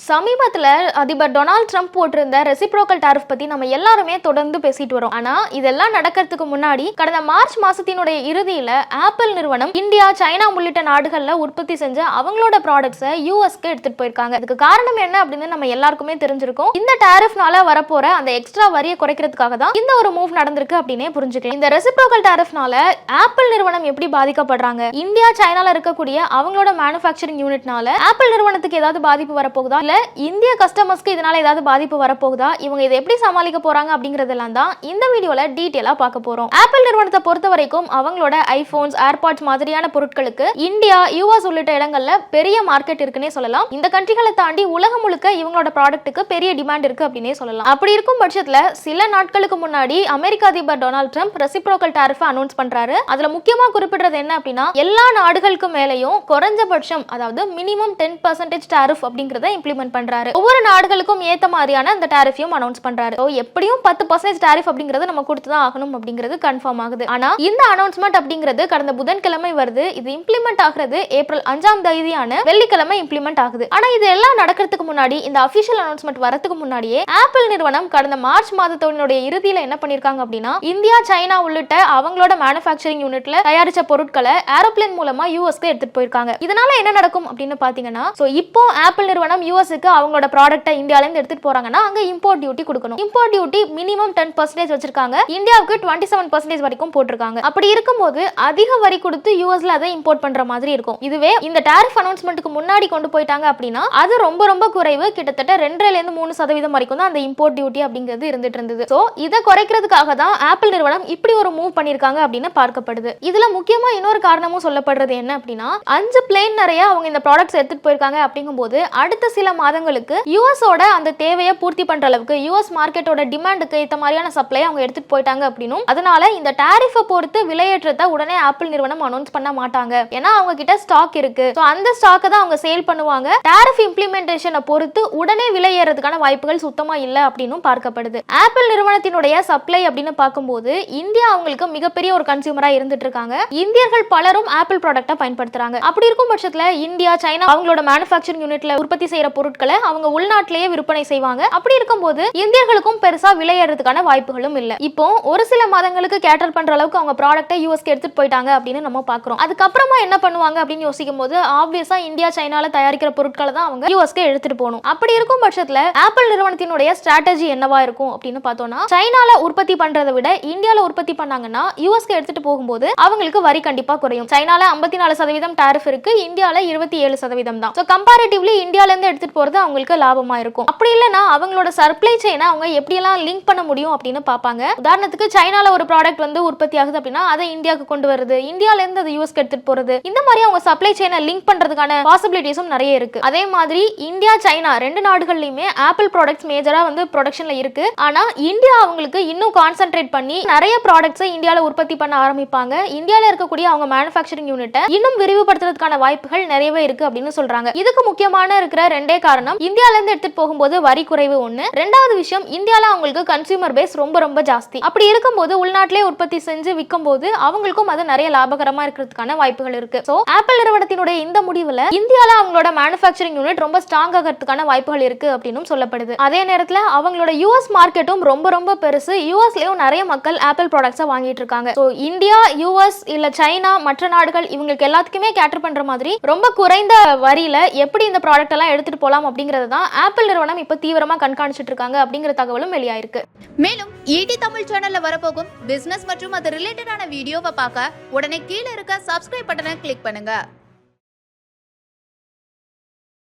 சமீபத்துல அதிபர் Donald Trump போட்டிருந்த ரெசிப்ரோக்கல் டாரிஃப் பத்தி நம்ம எல்லாருமே தொடர்ந்து பேசிட்டு வரோம். ஆனா இதெல்லாம் நடக்கிறதுக்கு முன்னாடி கடந்த மார்ச் மாசத்தினுடைய இறுதியில ஆப்பிள் நிறுவனம் இந்தியா, சைனா உள்ளிட்ட நாடுகள்ல உற்பத்தி செஞ்ச அவங்களோட ப்ராடக்ட்ஸை யூஎஸ்க்கு எடுத்துட்டு போயிருக்காங்க. அதுக்கு காரணம் என்ன அப்படின்னு நம்ம எல்லாருக்குமே தெரிஞ்சிருக்கும். இந்த டாரிஃப்னால வரப்போற அந்த எக்ஸ்ட்ரா வரியை குறைக்கிறதுக்காக தான் இந்த ஒரு மூவ் நடந்திருக்கு அப்படின்னே புரிஞ்சுக்கலாம். இந்த ரெசிப்ரோக்கல் டாரிஃப்னால ஆப்பிள் நிறுவனம் எப்படி பாதிக்கப்படுறாங்க, இந்தியா, சைனால இருக்கக்கூடிய அவங்களோட மேனுஃபேக்சரிங் யூனிட்னால ஆப்பிள் நிறுவனத்துக்கு ஏதாவது பாதிப்பு வரப்போகுதா, இல்ல இந்திய கஸ்டமர்ஸ்க்கு இதனால ஏதாவது பாதிப்பு வரப்போகுதா, இவங்க இதை எப்படி சமாளிக்க போறாங்க அப்படிங்கறதெல்லாம் தான் இந்த வீடியோல டீடைலா பார்க்க போறோம். ஆப்பிள் நிறுவனத்தை பொறுத்த வரைக்கும் அவங்களோட ஐபோன்ஸ், ஏர்பாட்ஸ் மாதிரியான பொருட்களுக்கு இந்தியா, யூஎஸ் உள்ளிட்ட இடங்கள்ல பெரிய மார்க்கெட் இருக்குன்னே சொல்லலாம். இந்த கண்ட்ரிகளை தாண்டி உலகம் முழுக்க இவங்களோட ப்ராடக்ட்டுக்கு பெரிய டிமாண்ட் இருக்கு அப்படின்னே சொல்லலாம். அப்படி இருக்கும் பட்சத்துல சில நாட்களுக்கு முன்னாடி அமெரிக்க அதிபர் Donald Trump reciprocal tariff announce பண்றாரு. அதுல முக்கியமா குறிப்பிடுறது என்ன அப்படின்னா, எல்லா நாடுகளுக்கு மேலேயும் குறைஞ்சபட்சம், அதாவது மினிமம் 10% டாரிஃப் அப்படிங்கறத இம்ப்ளிமெண்ட் பண்றாரு. ஒவ்வொரு நாடுகளுக்கும் ஏத்த மாதிரியான அந்த டாரிஃபையும் அனௌன்ஸ் பண்றாரு. எப்படியும் 10% டாரிஃப் அப்படிங்கறது நம்ம கொடுத்து தான் ஆகணும் அப்படிங்கிறது கன்ஃபார்ம் ஆகுது. ஆனா இந்த அனௌன்ஸ்மெண்ட் அப்படிங்கிறது கடந்த புதன்கிழமை வருது. இது இம்ப்ளிமெண்ட் ஆகிறது ஏப்ரல் 5ஆம் தேதியான வெள்ளிக்கிழமை இம்ப்ளிமெண்ட் ஆகுது. ஆனா இது எல்லாம் நடக்கிறதுக்கு முன்னாடி, இந்த அபிஷியல் அனௌன்ஸ்மெண்ட் வரதுக்கு முன்னாடியே ஆப்பிள் நிறுவனம் கடந்த மார்ச் மாதத்தோட இறுதியில என்ன பண்ணிருக்காங்க அப்படின்னா, இந்தியா, சைனா உள்ளிட்ட அவங்களோட மேனுஃபேக்சரிங் யூனிட்ல தயாரிச்ச பொருட்களை ஏரோப்ளேன் மூலமா யூஎஸ்க்கு எடுத்துட்டு போயிருக்காங்க. இதனால என்ன நடக்கும் அப்படின்னு பாத்தீங்கன்னா, இப்போ ஆப்பிள் நிறுவனம் யூஎஸ்க்கு அவங்களோட ப்ராடக்ட்டை இந்தியால இருந்து எடுத்துட்டு போறாங்கன்னா அங்க இம்போர்ட் டியூட்டி கொடுக்கணும். இம்போர்ட் டியூட்டி மினிமம் 10% வச்சிருக்காங்க. இந்தியாவுக்கு 27% வரைக்கும் போட்டிருக்காங்க. அப்படி இருக்கும்போது அதிக வரி கொடுத்து யூஎஸ்ல அதை இம்போர்ட் பண்ற மாதிரி இருக்கும். இதுவே இந்த டாரிஃப் அனௌன்ஸ்மெண்ட்டுக்கு முன்னாடி கொண்டு போயிட்டாங்க அப்படின்னா அது ரொம்ப ரொம்ப குறைவு. கிட்டத்தட்ட 2.5-3% வரைக்கும் தான் அந்த இம்போர்ட் டியூட்டி அப்படிங்கிறது இருந்துட்டு இருந்தது. சோ இதை குறைக்கிறதுக்காக தான் ஆப்பிள் நிறுவனம் இப்படி ஒரு மூவ் பண்ணிருக்காங்க அப்படின்னு பார்க்கப்படுது. இதுல முக்கியமா இன்னொரு காரணமும் சொல்லப்படுறது என்ன அப்படின்னா, 5 பிளேன் நிறைய அவங்க இந்த ப்ராடக்ட்ஸ் எடுத்துட்டு போயிருக்காங்க அப்படிங்கும்போது அடுத்த சில மாதங்களுக்கு யூஎஸோட அந்த தேவையை பூர்த்தி பண்ற அளவுக்கு, யூஎஸ் மார்க்கெட்டோட டிமாண்டுக்கு ஏற்ற மாதிரியான சப்ளை அவங்க எடுத்துட்டு போயிட்டாங்க அப்படின்னும், அதனால இந்த டாரிஃபை பொறுத்து விலையேற்றத்தை உடனே ஆப்பிள் நிறுவனம் அனௌன்ஸ் பண்ண மாட்டாங்க. ஏன்னா அவங்க கிட்ட ஸ்டாக் இருக்கு. சோ அந்த ஸ்டாக்கை தான் அவங்க சேல் பண்ணுவாங்க. டாரிஃப் இம்ப்ளிமெண்டேஷனை பொறுத்து உடனே விலை ஏறதுக்கான வாய்ப்புகள் சுத்தமா இல்ல அப்படின்னும் பார்க்கப்படுது. ஆப்பிள் நிறுவனத்தினுடைய சப்ளை அப்படின்னு பார்க்கும்போது இந்தியா அவங்களுக்கு மிகப்பெரிய ஒரு கன்சியூமரா இருந்துட்டு இருக்காங்க. இந்தியர்கள் பலரும் ஆப்பிள் ப்ராடக்ட்டை பயன்படுத்துறாங்க. அப்படி இருக்கும் பட்சத்துல இந்தியா, சைனா அவங்களோட மேனுஃபேக்சரிங் யூனிட்ல உற்பத்தி செய்யற பொருட்களை அவங்க உள்நாட்டிலேயே விற்பனை செய்வாங்க. அப்படி இருக்கும்போது இந்தியர்களுக்கும் பெருசா விலை ஏறதுக்கான வாய்ப்புகளும் இல்ல. இப்போ ஒரு சில மாதங்களுக்கு கேட்டர் பண்ற அளவுக்கு அவங்க ப்ராடக்ட்டை யூஎஸ்க்கு எடுத்துட்டு போயிட்டாங்க அப்படின்னு நம்ம பாக்குறோம். அதுக்கப்புறமா என்ன பண்ணுவாங்க அப்படின்னு யோசிக்கும் போது ஆப்வியஸா இந்தியா, சைனால தயாரிக்கிற பொருட்களை தான் அவங்க யூஎஸ்க்கு எடுத்துட்டு போகணும். அப்படி இருக்கும் பட்சத்துல ஆப்பிள் நிறுவனத்தினுடைய ஸ்ட்ராட்டஜி என்னவா இருக்கும் அப்படின்னு பார்த்தோம்னா, சைனால உற்பத்தி பண்றதை விட இந்தியால உற்பத்தி பண்ணாங்கன்னா யூஎஸ்க்கு எடுத்துட்டு போகும்போது அவங்களுக்கு வரி கண்டிப்பா குறையும். சைனால 54% டாரிஃப் இருக்கு, இந்தியால 27% தான். சோ கம்பேரிட்டிவ்லி இந்தியால இருந்து எடுத்துட்டு போறது அவங்களுக்கு லாபமா இருக்கும். அப்படி இல்லனா அவங்களோட சப்ளை செயினை அவங்க எப்படி எல்லாம் லிங்க் பண்ண முடியும் அப்படின்னு பாப்பாங்க. உதாரணத்துக்கு சைனால ஒரு ப்ராடக்ட் வந்து உற்பத்தி ஆகுது அப்படின்னா அதை இந்தியாவுக்கு கொண்டு வருது, இந்தியால இருந்து அதை யூஎஸ்க்கு எடுத்துட்டு போறது, இந்த மாதிரி அவங்க சப்ளை செயினை லிங்க் பண்றதுக்கான பாசிபிலிட்டிஸும் நிறைய இருக்கு. அதே மாதிரி இந்தியா, சைனா ரெண்டு நாடுகள்லயுமே ஆப்பிள் ப்ராடக்ட்ஸ் மேஜரா வந்து ப்ரொடக்ஷன்ல இருக்கு. ஆனா இந்தியா அவங்களுக்கு இன்னும் கான்சென்ட்ரேட் பண்ணி நிறைய ப்ராடக்ட்ஸை இந்தியால உற்பத்தி பண்ண ஆரம்பிப்பாங்க. இந்தியால இருக்கக்கூடிய அவங்க மேனுஃபேக்சரிங் யூனிட்டை இன்னும் விரிவுபடுத்துறதுக்கான வாய்ப்புகள் நிறையவே இருக்கு அப்படின்னு சொல்றாங்க. இதுக்கு முக்கியமான இருக்கிற ரெண்டே காரணம், இந்தியால இருந்து எடுத்துட்டு போகும்போது வரி குறைவு ஒண்ணு, ரெண்டாவது விஷயம் இந்தியால அவங்களுக்கு கன்சியூமர் பேஸ் ரொம்ப ரொம்ப ஜாஸ்தி. அப்படி இருக்கும்போது உள்நாட்டிலே உற்பத்தி செஞ்சு விற்கும் போது அவங்களுக்கும் அது நிறைய லாபகரமா இருக்கிறதுக்கான வாய்ப்புகள் இருக்கு. சோ ஆப்பிள் நிறுவனத்தினுடைய இந்த முடிவுல இந்தியால அவங்களோட மேனுஃபேக்சரிங் யூனிட் ரொம்ப ஸ்ட்ராங் ஆகிறதுக்கான வாய்ப்புகள் இருக்கு அப்படின்னு சொல்லப்படுது. அதே நேரத்துல அவங்களோட யூஎஸ் மார்க்கெட்டும் ரொம்ப ரொம்ப பெருசு. யூஎஸ்லயும் நிறைய மக்கள் ஆப்பிள் ப்ராடக்ட்ஸை வாங்கிட்டு இருக்காங்க. சோ இந்தியா, யூஎஸ் இல்ல சைனா மற்ற நாடுகள் இவங்களுக்கு எல்லாத்துக்குமே கேட்டர் பண்ற மாதிரி ரொம்ப குறைந்த வரியில எப்படி இந்த ப்ராடக்ட் எல்லாம் எடுத்துட்டு போலாம் அப்படிங்கறது தான் ஆப்பிள் நிறுவனம் இப்ப தீவிரமா கண்காணிச்சிட்டு இருக்காங்க அப்படிங்கிற தகவலும் வெளியாயிருக்கு. மேலும் ஈடி தமிழ் சேனல்ல வரப்போகும் பிசினஸ் மற்றும் அது ரிலேட்டடான வீடியோவை பார்க்க உடனே கீழே இருக்க சப்ஸ்கிரைப் பட்டனை கிளிக் பண்ணுங்க.